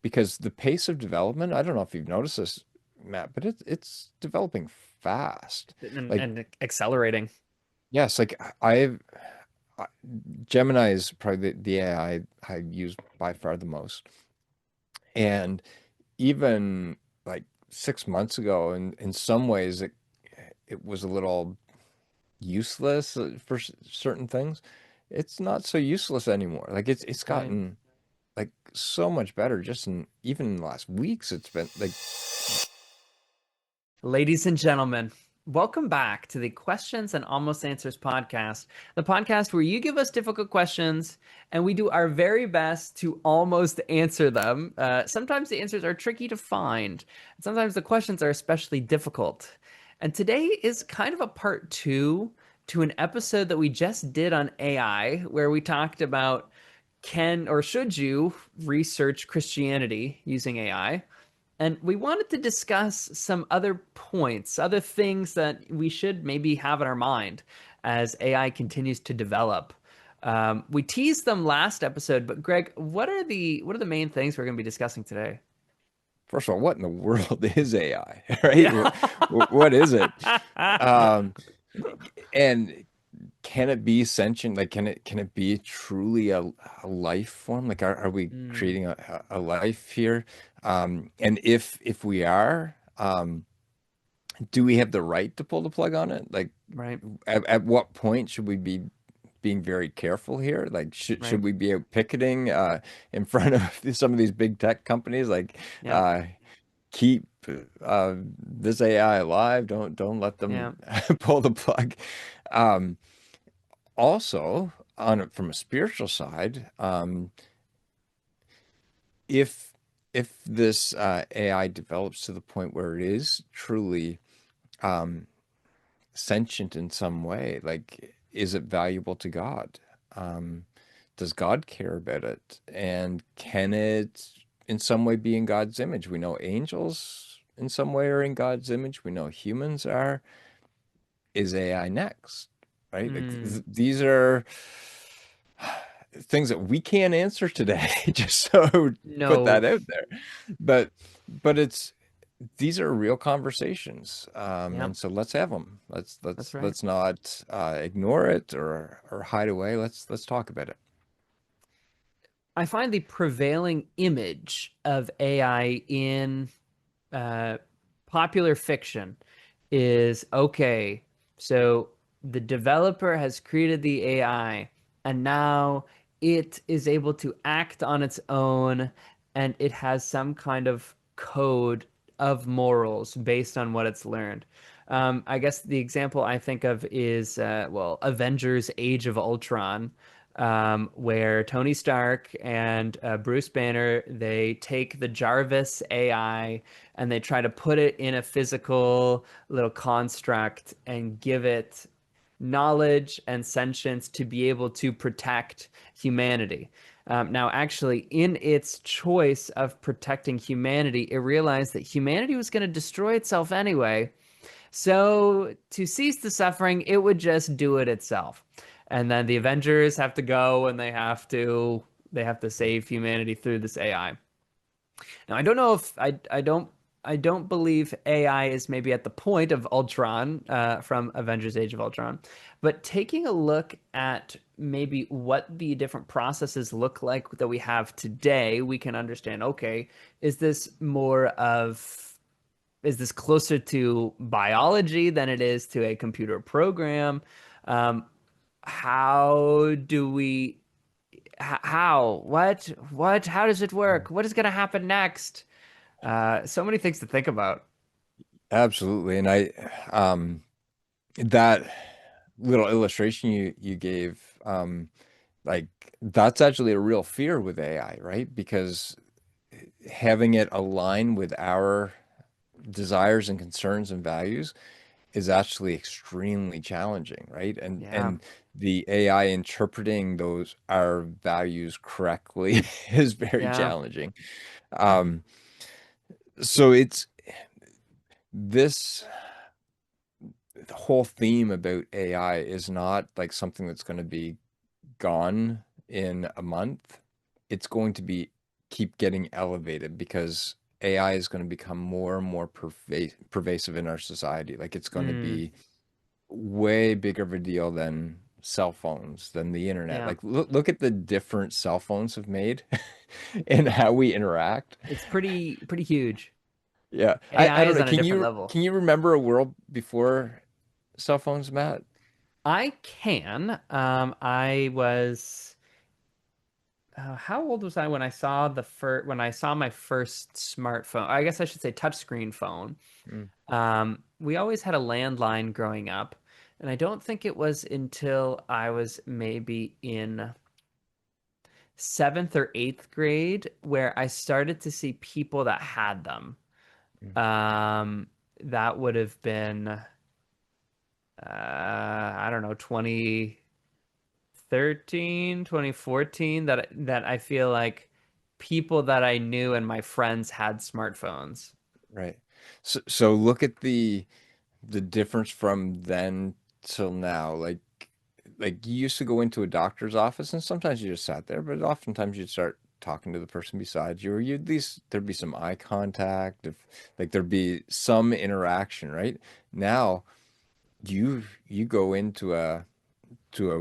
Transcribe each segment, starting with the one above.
because the pace of development, I don't know if you've noticed this, Matt, but it's developing fast. Like, and accelerating. yes, like I- Gemini is probably the AI I use by far the most. And even like 6 months ago, in some ways, it was a little useless for certain things. It's not so useless anymore. Like it's Right. gotten like so much better just in even in the last weeks. It's been like, Ladies and gentlemen, welcome back to the Questions and Almost Answers podcast, the podcast where you give us difficult questions and we do our very best to almost answer them. Sometimes the answers are tricky to find, and sometimes the questions are especially difficult. And today is kind of a part two to an episode that we just did on AI, where we talked about can or should you research Christianity using AI? And we wanted to discuss some other points, other things that we should maybe have in our mind as AI continues to develop. We teased them last episode, but Greg, what are the main things we're going to be discussing today? first of all, what in the world is AI, right? Yeah. What is it? Um, and can it be sentient? Like, can it be truly a life form? Like, are we Mm, creating a life here? And if we are, do we have the right to pull the plug on it? Like, right, at what point should we be being very careful here? Like, right. should we be out picketing in front of some of these big tech companies? Like, Yeah, uh, keep this AI alive. Don't let them yeah. pull the plug. Um, Also, from a spiritual side, if this AI develops to the point where it is truly um, sentient in some way, like, is it valuable to God? Um, does God care about it? And can it in some way be in God's image? We know angels in some way are in God's image. We know humans are. Is AI next? Right? Like, Mm, these are things that we can't answer today, just so put no, that out there. But it's these are real conversations, yeah, and so let's have them. that's right. Let's not ignore it or hide away. Let's talk about it. I find the prevailing image of AI in uh, popular fiction is okay. So the developer has created the AI, and now it is able to act on its own, and it has some kind of code of morals based on what it's learned. I guess the example I think of is, well, Avengers Age of Ultron, where Tony Stark and Bruce Banner, they take the Jarvis AI and they try to put it in a physical little construct and give it knowledge and sentience to be able to protect humanity. Now, actually, in its choice of protecting humanity, it realized that humanity was going to destroy itself anyway. So, to cease the suffering, it would just do it itself. And then the Avengers have to go and they have to save humanity through this AI. Now, I don't know if I don't believe AI is maybe at the point of Ultron from Avengers: Age of Ultron, but taking a look at maybe what the different processes look like that we have today, we can understand. Okay, is this more of is this closer to biology than it is to a computer program? Um, how do we? How? What? How does it work? What is going to happen next? So many things to think about. Absolutely, and that little illustration you gave, like, that's actually a real fear with AI, right? Because having it align with our desires and concerns and values is actually extremely challenging, right? Yeah, And the AI interpreting those our values correctly is very yeah, challenging. Um, so it's this the whole theme about AI is not like something that's going to be gone in a month. It's going to be keep getting elevated because AI is going to become more and more pervasive in our society. Like it's going to Mm, be way bigger of a deal than cell phones, than the internet. yeah. Like look at the difference cell phones have made in how we interact. It's pretty huge. Yeah. I AI don't is know. on a different level. Can you remember a world before cell phones, Matt? I can. I was how old was I when I saw my first smartphone? I guess I should say touchscreen phone. Mm, We always had a landline growing up, and I don't think it was until I was maybe in seventh or eighth grade where I started to see people that had them. mm. Um, that would have been I don't know, 2013, 2014 that I feel like people that I knew and my friends had smartphones. Right. So look at the difference from then till now. Like you used to go into a doctor's office and sometimes you just sat there, but oftentimes you'd start talking to the person beside you, or you'd at least there'd be some eye contact, if like there'd be some interaction, right? Now you go into a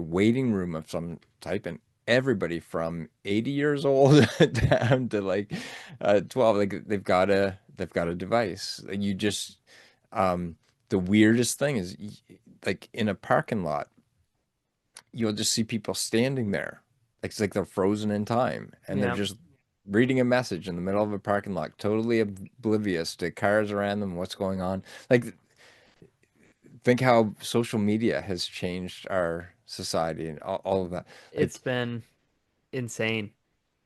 waiting room of some type and everybody from 80 years old down to like 12, like they've got a device. Like you just the weirdest thing is like in a parking lot you'll just see people standing there. Like it's like they're frozen in time and they're Yeah, just reading a message in the middle of a parking lot, totally oblivious to cars around them, what's going on. Like think how social media has changed our society and all of that. it's Like been insane.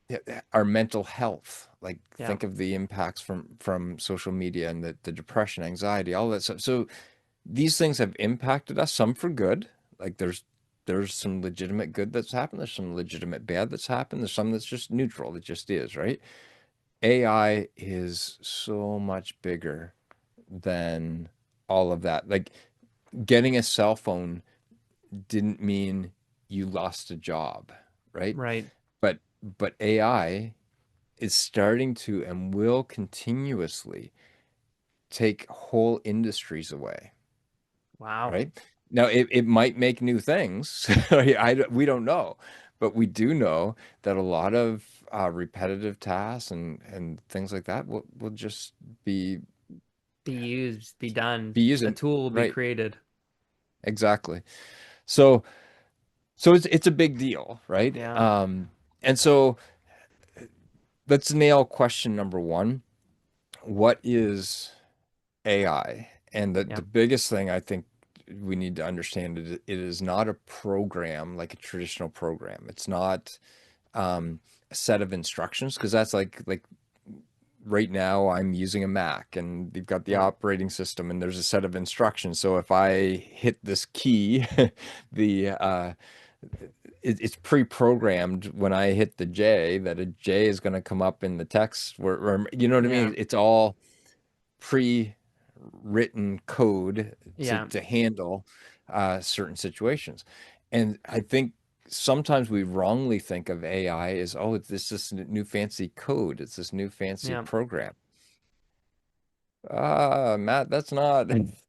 yeah, our mental health. Like Yeah, think of the impacts from social media and the depression, anxiety, all that stuff. So these things have impacted us, some for good. Like there's some legitimate good that's happened. There's some legitimate bad that's happened. There's some that's just neutral. It just is, right? AI is so much bigger than all of that. Like getting a cell phone didn't mean you lost a job, right? right. But but AI is starting to and will continuously take whole industries away. Wow. Right? Now, it might make new things. We don't know, but we do know that a lot of repetitive tasks and things like that will just Be used, be done. be A using tool will be right. created. Exactly. So it's a big deal, right? Yeah, And so let's nail question number one. What is AI? And the yeah, biggest thing I think we need to understand it is not a program like a traditional program. It's not a set of instructions because that's like right now I'm using a Mac and you've got the yeah, operating system and there's a set of instructions. So if I hit this key, the it's pre-programmed when I hit the J that a J is going to come up in the text where you know what I yeah, mean? It's all pre-written code yeah. to handle certain situations. And I think sometimes we wrongly think of AI as, oh, it's this new fancy code. It's this new fancy Yeah. program. Matt, that's not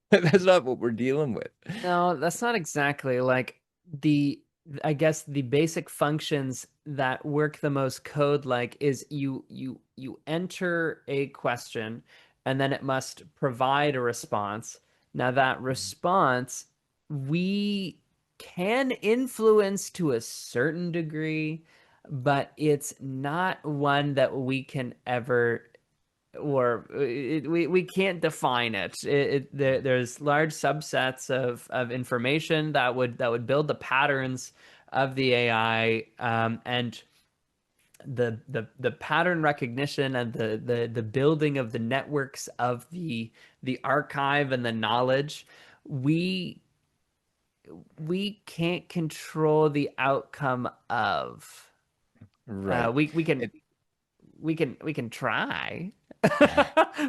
that's not what we're dealing with. No, that's not exactly like the, I guess the basic functions that work the most code like is you enter a question and then it must provide a response. Now that response we can influence to a certain degree, but it's not one that we can ever or we can't define it. There's large subsets of information that would build the patterns of the AI, and the pattern recognition and the building of the networks of the archive and the knowledge. We we can't control the outcome of. Right. We can It, we can try.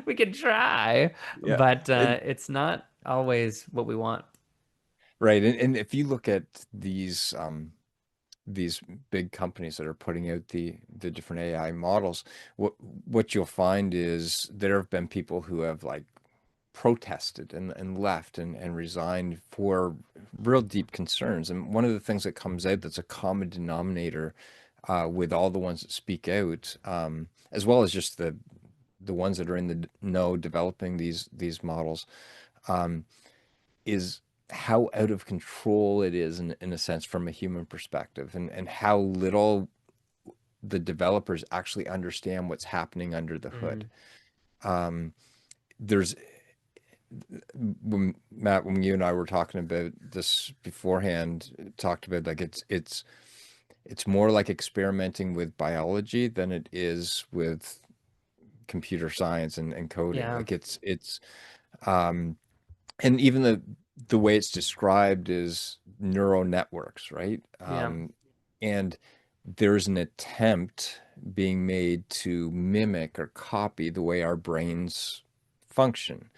We can try, yeah. but It, it's not always what we want. right. And if you look at these these big companies that are putting out the different AI models, what you'll find is there have been people who have like protested and left and resigned for real deep concerns. And one of the things that comes out that's a common denominator with all the ones that speak out, as well as just the ones that are in the know developing these models, um, is how out of control it is in a sense from a human perspective, and how little the developers actually understand what's happening under the hood. Mm, Um, there's when Matt, when you and I were talking about this beforehand, talked about like it's more like experimenting with biology than it is with computer science and coding. yeah, Like it's um and even the way it's described is neural networks, right? yeah, And there's an attempt being made to mimic or copy the way our brains function.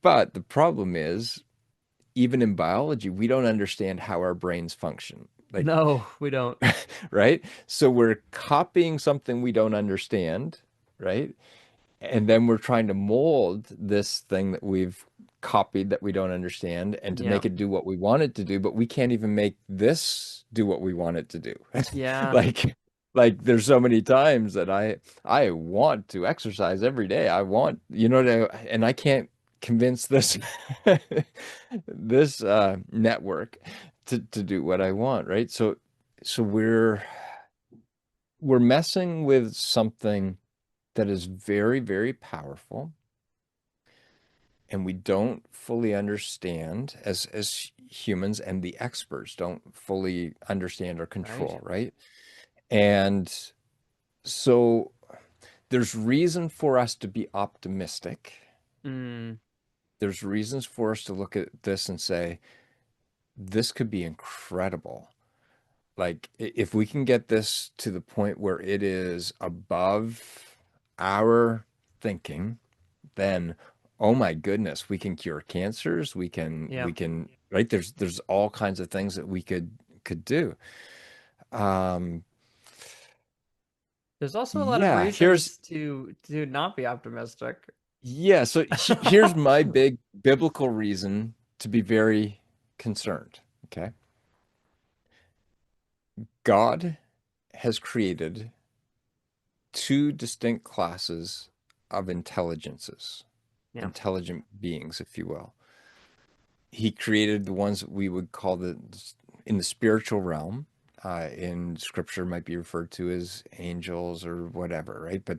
But the problem is, even in biology, we don't understand how our brains function. Like, no, we don't. right? So we're copying something we don't understand, right? And then we're trying to mold this thing that we've copied that we don't understand and to Yeah, make it do what we want it to do, but we can't even make this do what we want it to do. yeah, Like there's so many times that I want to exercise every day. I want, and I can't convince this this network to do what I want, right? So we're messing with something that is very, very powerful, and we don't fully understand as humans, and the experts don't fully understand or right. control, right? And so there's reason for us to be optimistic. Mm, There's reasons for us to look at this and say, this could be incredible. Like if we can get this to the point where it is above our thinking, then oh my goodness, we can cure cancers, yeah. we can, right? There's all kinds of things that we could do. Um There's also a lot of yeah, here's reasons to not be optimistic. yeah, so here's my big biblical reason to be very concerned, okay? God has created two distinct classes of intelligences, Yeah, intelligent beings, if you will. He created the ones that we would call in the spiritual realm. In scripture might be referred to as angels or whatever, right? But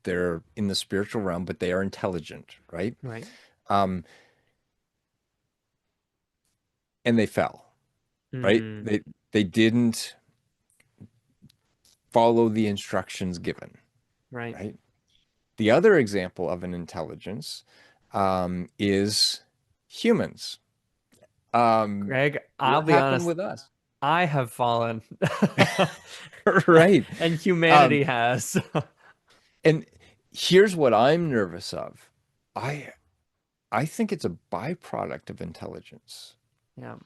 they're in the spiritual realm, but they are intelligent, right? right. Um, and they fell, right? Mm, They didn't follow the instructions given, right. right? The other example of an intelligence is humans. Greg, I'll What be happened honest, with us? I have fallen. Right. And Um, humanity has. and here's what I'm nervous of. I I think it's a byproduct of intelligence. Yeah.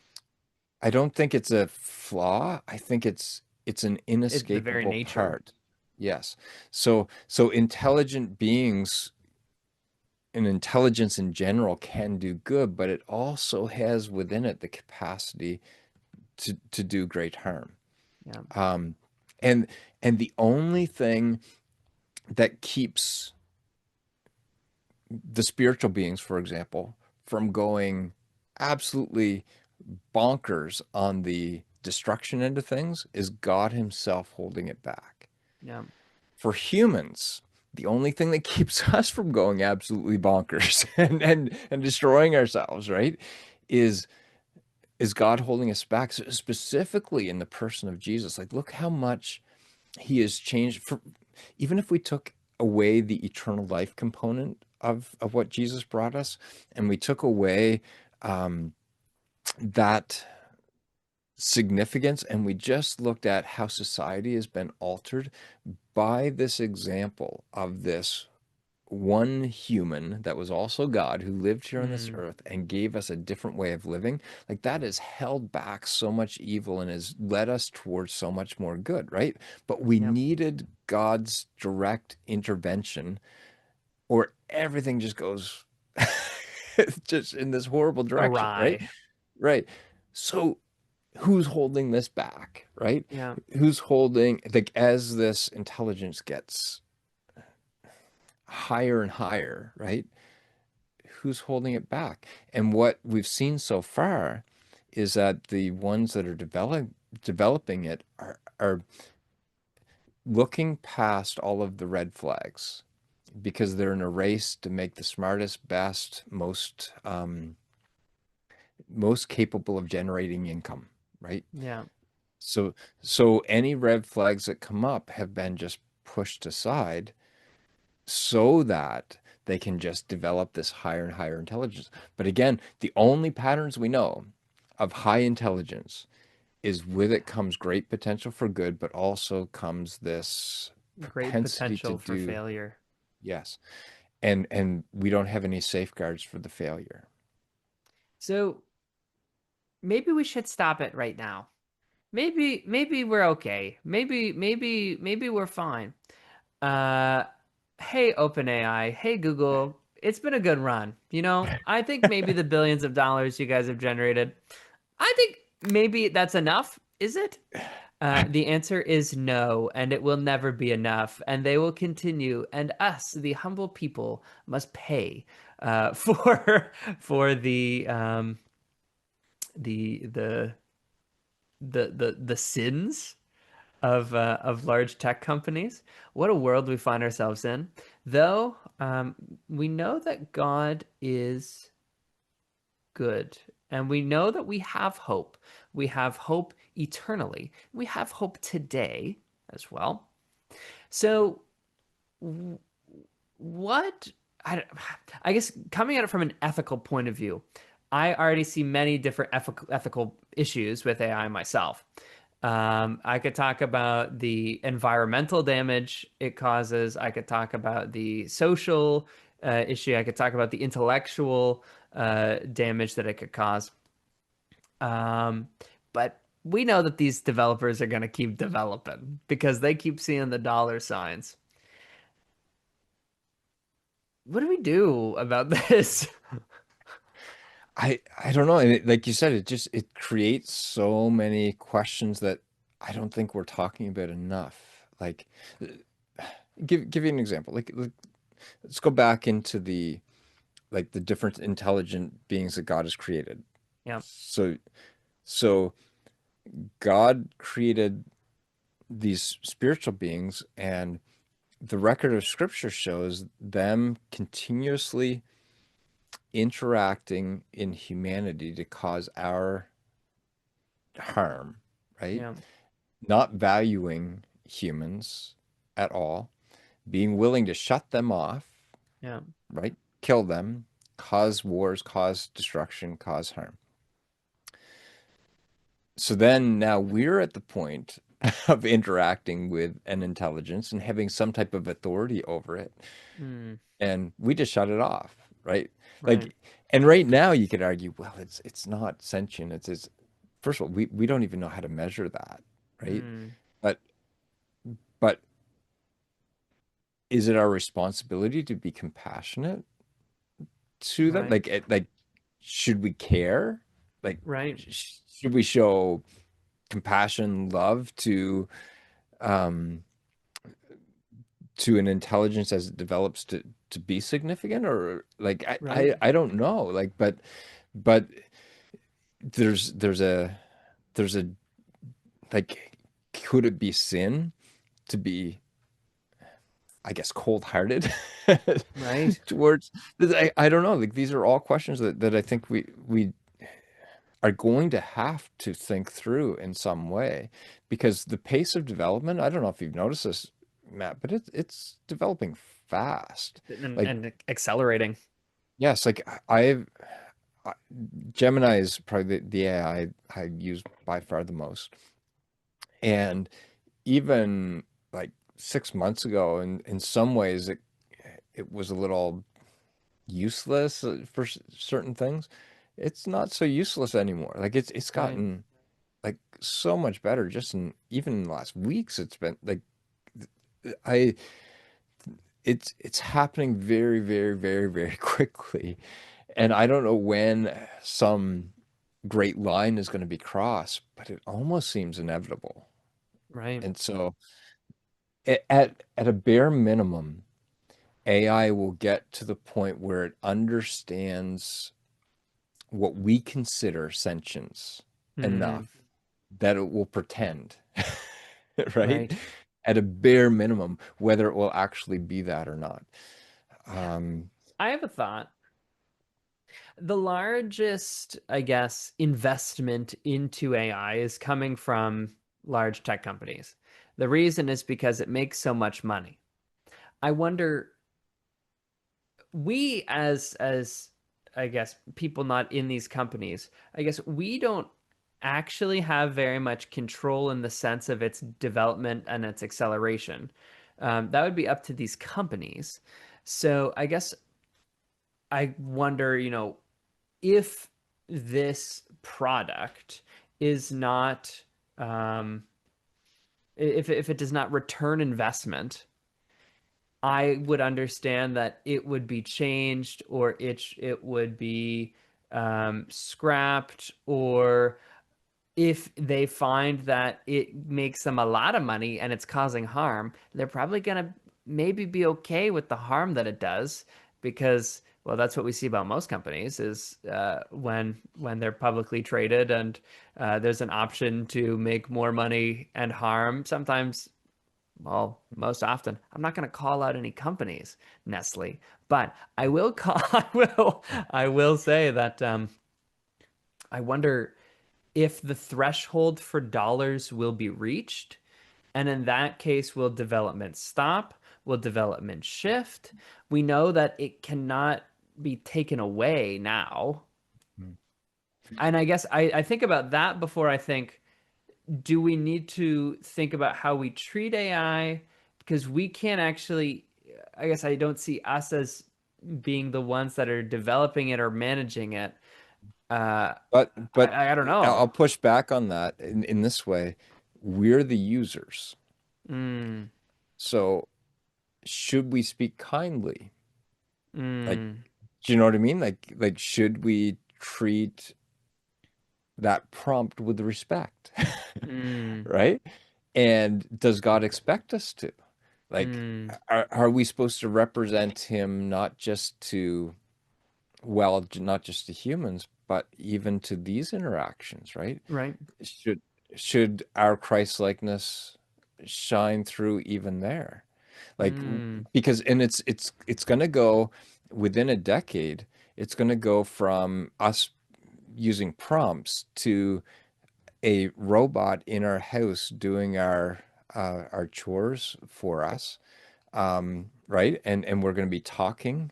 I don't think it's a flaw. I think it's an It's the very inescapable nature. part. Yes. So intelligent beings and intelligence in general can do good, but it also has within it the capacity to do great harm. Yeah. Um, and and the only thing that keeps the spiritual beings, for example, from going absolutely bonkers on the destruction end of things is God Himself holding it back. Yeah. For humans, the only thing that keeps us from going absolutely bonkers and destroying ourselves, right, is is God holding us back, specifically in the person of Jesus. Like, look how much He has changed. For even if we took away the eternal life component of what Jesus brought us, and we took away um, that significance, and we just looked at how society has been altered by this example of this one human that was also God who lived here on this Mm, earth and gave us a different way of living, like that has held back so much evil and has led us towards so much more good, right? But we yep. needed God's direct intervention or everything just goes just in this horrible direction, right? Awry. Right. So who's holding this back, right? Yeah. Who's holding, like, as this intelligence gets higher and higher, right? Who's holding it back? And what we've seen so far is that the ones that are developing it are looking past all of the red flags because they're in a race to make the smartest, best, most capable of generating income, right? Yeah. So so any red flags that come up have been just pushed aside so that they can just develop this higher and higher intelligence. But again, the only patterns we know of high intelligence is with it comes great potential for good, but also comes this Great propensity to potential for do failure. yes. And we don't have any safeguards for the failure. So maybe we should stop it right now. Maybe we're okay. Maybe we're fine. Uh, hey OpenAI, hey Google, it's been a good run. I think maybe the billions of dollars you guys have generated, I think maybe that's enough. Is it? The answer is no, and it will never be enough, and they will continue, and us, the humble people, must pay for for the the the sins of large tech companies. What a world we find ourselves in. Though we know that God is good, and we know that we have hope. We have hope eternally. We have hope today as well. So, what I, I guess coming at it from an ethical point of view, I already see many different ethical issues with AI myself. I could talk about the environmental damage it causes. I could talk about the social issue. I could talk about the intellectual damage that it could cause. Um, but we know that these developers are going to keep developing because they keep seeing the dollar signs. What do we do about this? I don't know. And like you said, it creates so many questions that I don't think we're talking about enough. Like, give you an example. Like, let's go back into the different intelligent beings that God has created. Yeah, So so God created these spiritual beings, and the record of Scripture shows them continuously interacting in humanity to cause our harm, right? yeah, Not valuing humans at all, being willing to shut them off, yeah. right? Kill them, cause wars, cause destruction, cause harm. So then now we're at the point of interacting with an intelligence and having some type of authority over it. Mm, And we just shut it off, right? right. Like, and right now you could argue, well, it's not sentient. It's first of all, we don't even know how to measure that, right? Mm, But but is it our responsibility to be compassionate to them? right. Like, should we care? Like, Right. should we show compassion, love um to an intelligence as it develops to be significant? Or like Right. I don't know. Like, but there's a like, could it be sin to be, I guess, cold-hearted Right. towards I don't know. Like, these are all questions that I think we are going to have to think through in some way because the pace of development, I don't know if you've noticed this, Matt, but it's developing fast. Like, And accelerating. yes, like I- Gemini is probably the AI I use by far the most. And even like 6 months ago, in some ways, it was a little useless for certain things, it's not so useless anymore. Like it's Right. gotten like so much better just in even in the last weeks. It's been like I it's happening very, very, very, very quickly. And I don't know when some great line is going to be crossed, but it almost seems inevitable. Right. And so at a bare minimum, AI will get to the point where it understands what we consider sentience Mm, enough that it will pretend, right? right. At a bare minimum, whether it will actually be that or not. Um, I have a thought. The largest, I guess, investment into AI is coming from large tech companies. The reason is because it makes so much money. I wonder, we as I guess people not in these companies, I guess we don't actually have very much control in the sense of its development and its acceleration. That would be up to these companies. So I guess I wonder, if this product is not, um, if it does not return investment, I would understand that it would be changed or it would be scrapped, or if they find that it makes them a lot of money and it's causing harm, they're probably going to maybe be okay with the harm that it does because, well, that's what we see about most companies is when they're publicly traded and there's an option to make more money and harm. Sometimes, well, most often, I'm not going to call out any companies, Nestle, but I will call, I will say that I wonder if the threshold for dollars will be reached. And in that case, will development stop? Will development shift? We know that it cannot be taken away now. And I guess I think about that before I think, do we need to think about how we treat AI? Because we can't actually, I guess I don't see us as being the ones that are developing it or managing it. Uh, but I don't I'll know. push back on that in this way. We're the users. Mm, So should we speak kindly? Like, mm, do you know what I mean? Like should we treat that prompt with respect? mm, Right? And does God expect us to? Like, mm. are we supposed to represent him not just to, well, not just to humans, but even to these interactions, right? Right. Should should our Christ-likeness shine through even there? Like, Mm, because and it's going to go within a decade, it's going to go from us using prompts to a robot in our house doing our chores for us, right? And we're going to be talking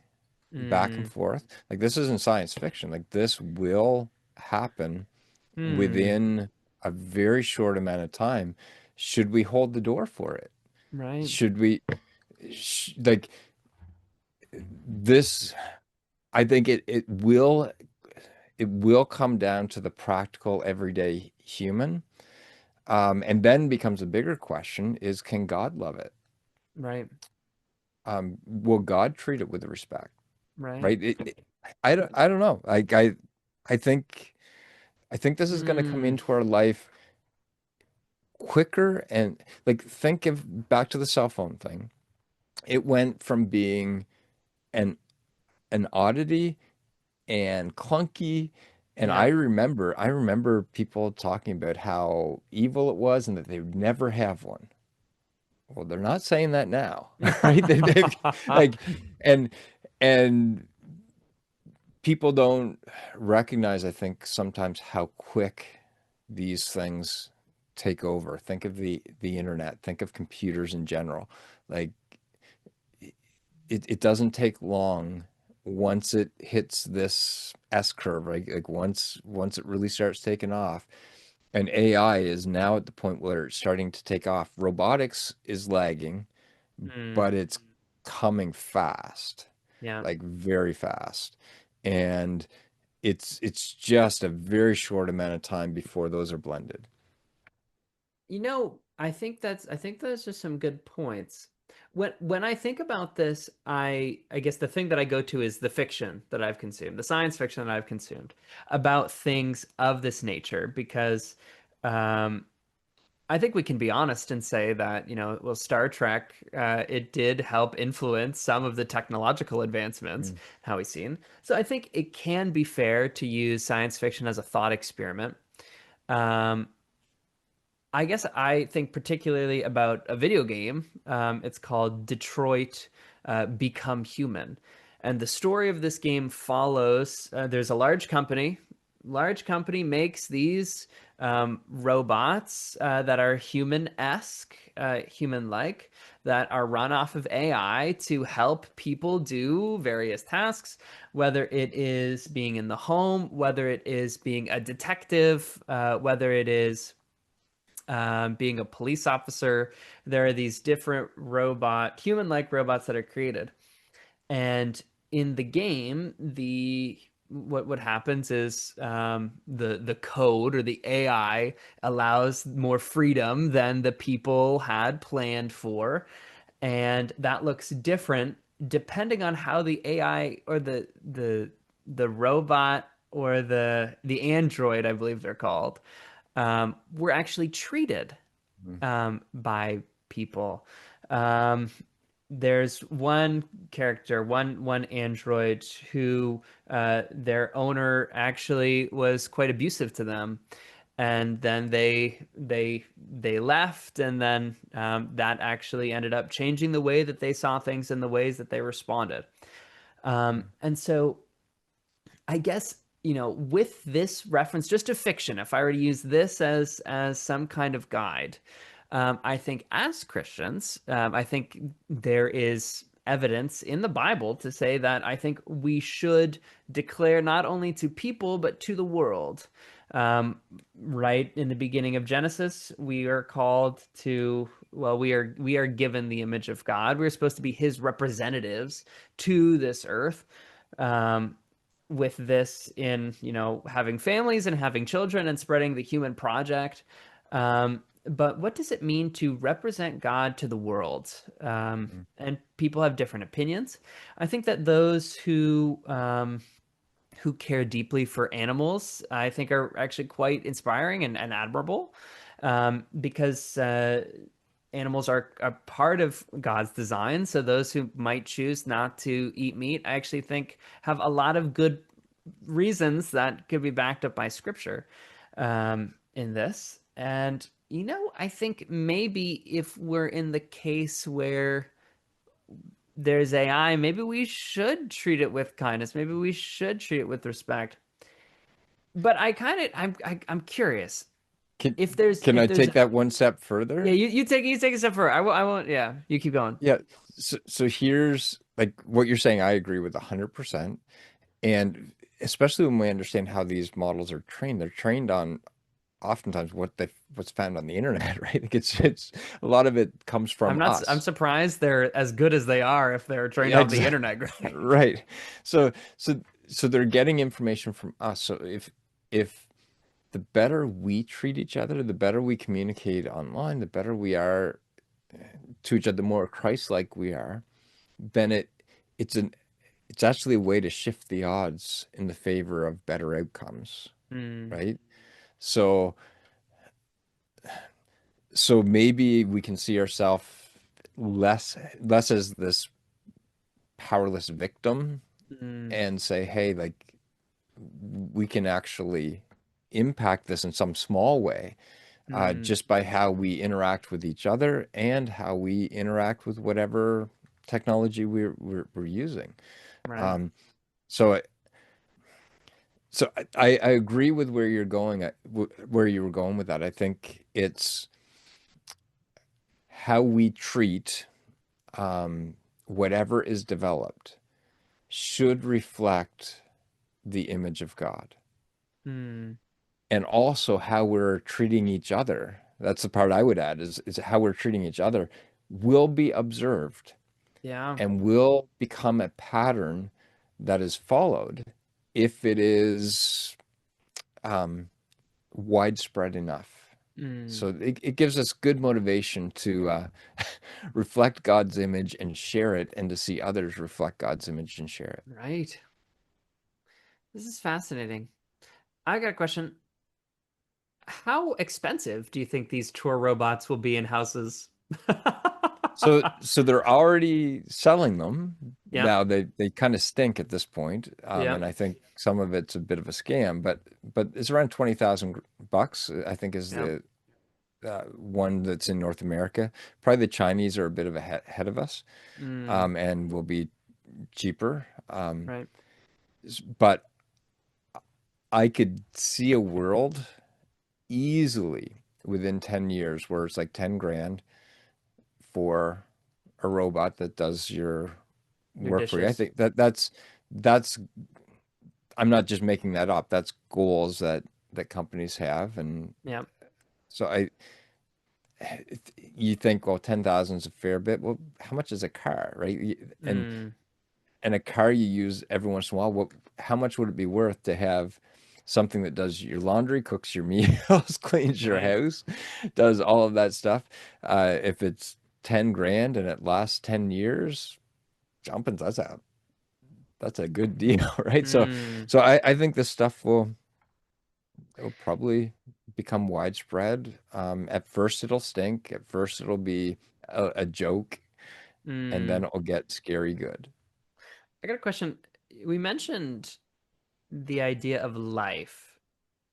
back and mm, forth. Like this isn't science fiction. Like this will happen mm. within a very short amount of time. Should we hold the door for it? Right. Should we like this? I think it will come down to the practical everyday human. And then becomes a bigger question is can God love it? Right. Will God treat it with respect? Right. Right? I don't know. I think I think this is going to come Mm. into our life quicker and like think of back to the cell phone thing. It went from being an an oddity and clunky. And I Yeah. remember I remember people talking about how evil it was and that they would never have one. Well, they're not saying that now, right? Like, and and people don't recognize, I think, sometimes how quick these things take over. Think of the internet, think of computers in general. Like, it doesn't take long once it hits this S curve, right? Like once it really starts taking off. And AI is now at the point where it's starting to take off. Robotics is lagging, Mm. but it's coming fast, Yeah. like very fast. And it's just a very short amount of time before those are blended. I think those are some good points. When I think about this, I guess the thing that I go to is the fiction that I've consumed, the science fiction that I've consumed about things of this nature, because um, I think we can be honest and say that, well, Star Trek, it did help influence some of the technological advancements, Mm, how we've seen. So I think it can be fair to use science fiction as a thought experiment. Um, I guess I think particularly about a video game. It's called Detroit Become Human. And the story of this game follows there's a large company makes these robots that are human-esque, human-like, that are run off of AI to help people do various tasks, whether it is being in the home, whether it is being a detective, whether it is being a police officer. There are these different human-like robots that are created, and in the game, the what happens is the code or the AI allows more freedom than the people had planned for, and that looks different depending on how the AI or the robot or the android, I believe they're called, were actually treated mm, by people. Um, there's one character, one android who their owner actually was quite abusive to them, and then they left, and then that actually ended up changing the way that they saw things and the ways that they responded. mm, And so I guess, with this reference just to fiction, if I were to use this as some kind of guide, I think as Christians, I think there is evidence in the Bible to say that I think we should declare not only to people but to the world. Right in the beginning of Genesis, we are called to, well, we are given the image of God. We're supposed to be His representatives to this earth. Um, with this in, having families and having children and spreading the human project. But what does it mean to represent God to the world? mm, And people have different opinions. I think that those who care deeply for animals, I think are actually quite inspiring and admirable, because animals are a part of God's design. So those who might choose not to eat meat, I actually think have a lot of good reasons that could be backed up by scripture in this. And, I think maybe if we're in the case where there's AI, maybe we should treat it with kindness. Maybe we should treat it with respect. But I'm curious Can if I there's take that one step yeah, further? you take a step further. I won't. Yeah, you keep going. Yeah. So here's like what you're saying, I agree with 100%. And especially when we understand how these models are trained, they're trained on oftentimes what's found on the internet, right? Like it's a lot of it comes from I'm us. surprised they're as good as they are if they're trained Yeah, off the exactly. internet, Greg. Right. So so so they're getting information from us. So if the better we treat each other, the better we communicate online, the better we are to each other, the more Christ-like we are, then it's an it's actually a way to shift the odds in the favor of better outcomes, Hmm. right? So so maybe we can see ourselves less as this powerless victim Hmm. and say, hey, like we can actually impact this in some small way, Hmm. just by how we interact with each other and how we interact with whatever technology we're using. Right. Um, so I agree with where you're going where you were going with that. I think it's how we treat whatever is developed should reflect the image of God. Hmm. And also how we're treating each other. That's the part I would add is how we're treating each other will be observed. Yeah. and will become a pattern that is followed if it is um, widespread enough. Mm, So it gives us good motivation to reflect God's image and share it, and to see others reflect God's image and share it. right. This is fascinating. I got a question. How expensive do you think these tour robots will be in houses? So they're already selling them Yep. now. They kind of stink at this point, and Yep. I think some of it's a bit of a scam. But it's around 20,000 bucks. I think is Yep. the one that's in North America. Probably the Chinese are a bit of ahead of us, Mm, and will be cheaper. right. But I could see a world easily within 10 years where it's like 10 grand for a robot that does your Your work for you. I dishes. think that's I'm not just making that up. That's goals that companies have. And Yep. so you think, well, 10,000 is a fair bit. Well, how much is a car, right? Mm, And a car you use every once in a while, how much would it be worth to have something that does your laundry, cooks your meals, cleans your right. house, does all of that stuff? If it's 10 grand and it lasts 10 years, jumping, that's a good deal, right? So, Mm, so I think this stuff it'll probably become widespread. At first, it'll stink. At first, it'll be a joke, and then mm. it'll get scary good. I got a question. We mentioned the idea of life.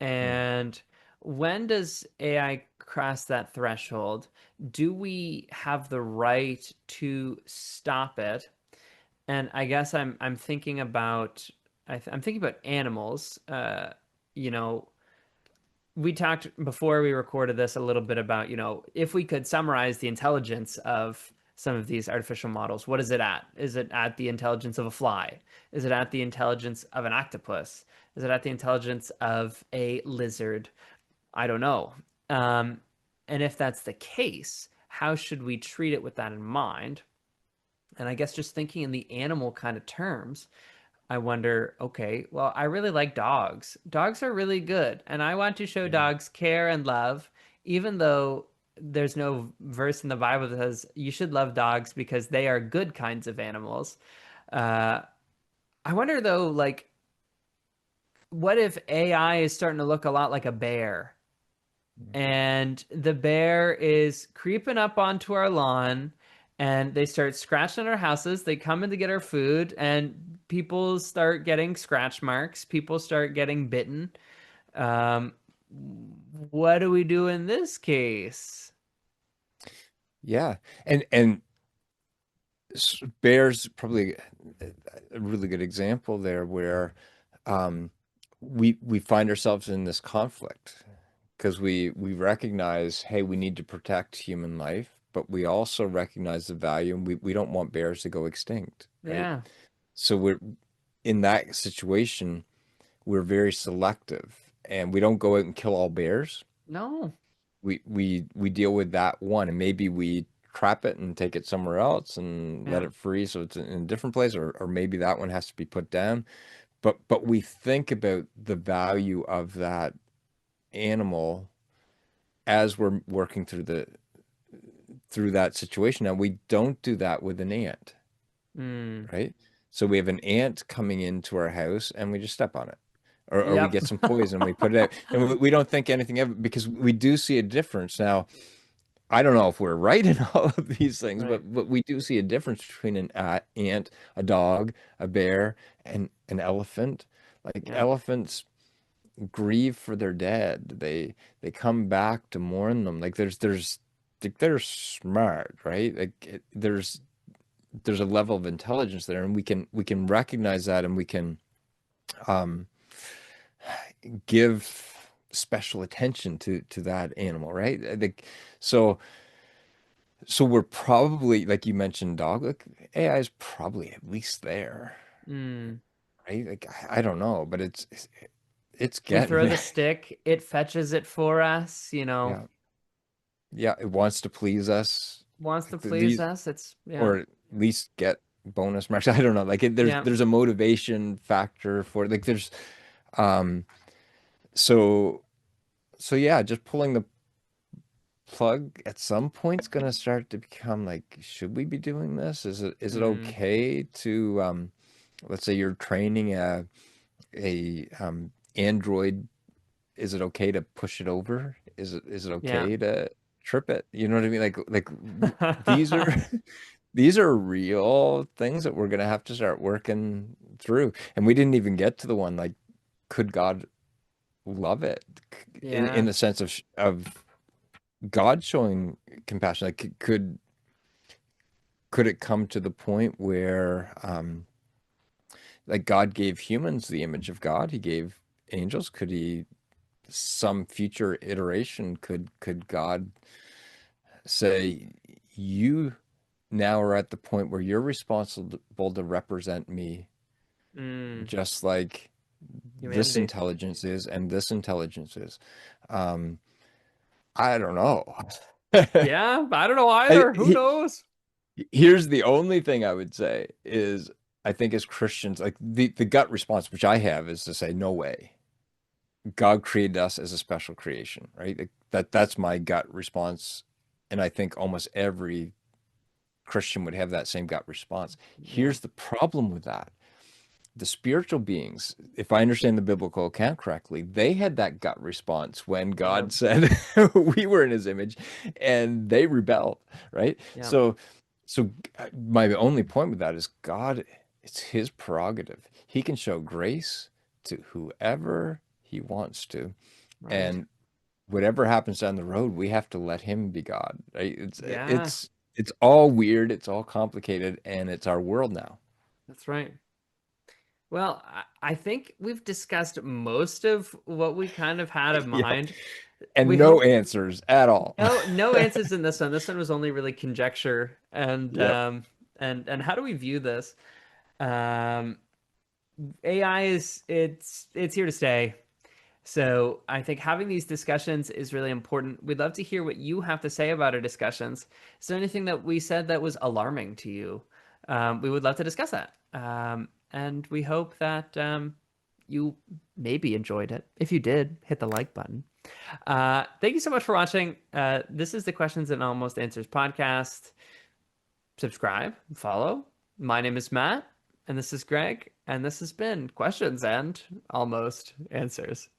Mm. And when does AI cross that threshold? Do we have the right to stop it? And I guess I'm thinking about I'm thinking about animals. You know, we talked before we recorded this a little bit about, if we could summarize the intelligence of some of these artificial models, what is it at? Is it at the intelligence of a fly? Is it at the intelligence of an octopus? Is it at the intelligence of a lizard? I don't know. Um, and if that's the case, how should we treat it with that in mind? And I guess just thinking in the animal kind of terms, I wonder, okay, well, I really like dogs. Dogs are really good, and I want to show Mhm. dogs care and love, even though there's no verse in the Bible that says you should love dogs because they are good kinds of animals. Uh, I wonder though, like, what if AI is starting to look a lot like a bear? And the bear is creeping up onto our lawn and they start scratching our houses. They come in to get our food and people start getting scratch marks. People start getting bitten. Um, what do we do in this case? Yeah, and Bears probably a really good example there, where um, we find ourselves in this conflict because we recognize, hey, we need to protect human life, but we also recognize the value, and we don't want bears to go extinct, right? Yeah. So we're in that situation, we're very selective, and we don't go out and kill all bears. No. We deal with that one, and maybe we trap it and take it somewhere else and let Yeah. it free so it's in a different place, or maybe that one has to be put down. But we think about the value of that animal as we're working through that situation. Now we don't do that with an ant, Mm. right? So we have an ant coming into our house and we just step on it. Or we Yep. get some poison and we put it out, and we don't think anything of it because we do see a difference. Now, I don't know if we're right in all of these things, Right. but we do see a difference between an ant, a dog, a bear, and an elephant. Like Yep. elephants grieve for their dead. They come back to mourn them. Like like, they're smart, right? Like there's a level of intelligence there, and we can recognize that, and we can um, give special attention to that animal, right? I think so. So we're probably, like you mentioned, dog. Like AI is probably at least there, Mm. right? Like I don't know, but it's We getting throw the there. stick, it fetches it for us. Yeah, yeah. It wants to please us. wants to please These, us. It's yeah, or at least get bonus marks. I don't know. Like yeah. there's a motivation factor for like there's um so so yeah, just pulling the plug at some point is going to start to become like, should we be doing this? Is it Mm, okay to let's say you're training a Android, is it okay to push it over? Is it yeah. okay to trip it? You know what I mean? These are these are real things that we're gonna have to start working through. And we didn't even get to the one like, could God love it? In Yeah. the sense of God showing compassion. Like could it come to the point where like God gave humans the image of God? He gave angels. Could he some future iteration could God say, you now are at the point where you're responsible to represent me Mm, just like this humanity. intelligence is and this intelligence is. Um, I don't know. Yeah, I don't know I, either. Who he, knows? Here's the only thing I would say is I think as Christians, like the gut response, which I have, is to say, no way. God created us as a special creation, right? Like, that's my gut response. And I think almost every Christian would have that same gut response. Yeah. Here's the problem with that. The spiritual beings, if I understand the biblical account correctly, they had that gut response when Yeah. God said we were in his image and they rebelled, right? Yeah. So my only point with that is God, it's his prerogative. He can show grace to whoever he wants to. Right. And whatever happens down the road, we have to let him be God, right? Yeah. It's all weird, it's all complicated, and it's our world now. That's right. Well, I think we've discussed most of what we kind of had in Yeah. mind. We And no hope answers at all. no answers in this one. This one was only really conjecture Yep. and how do we view this? Um, AI is it's here to stay. So I think having these discussions is really important. We'd love to hear what you have to say about our discussions. Is there anything that we said that was alarming to you? We would love to discuss that. And we hope that you maybe enjoyed it. If you did, hit the like button. Thank you so much for watching. This is the Questions and Almost Answers podcast. Subscribe, follow. My name is Matt, and this is Greg, and this has been Questions and Almost Answers.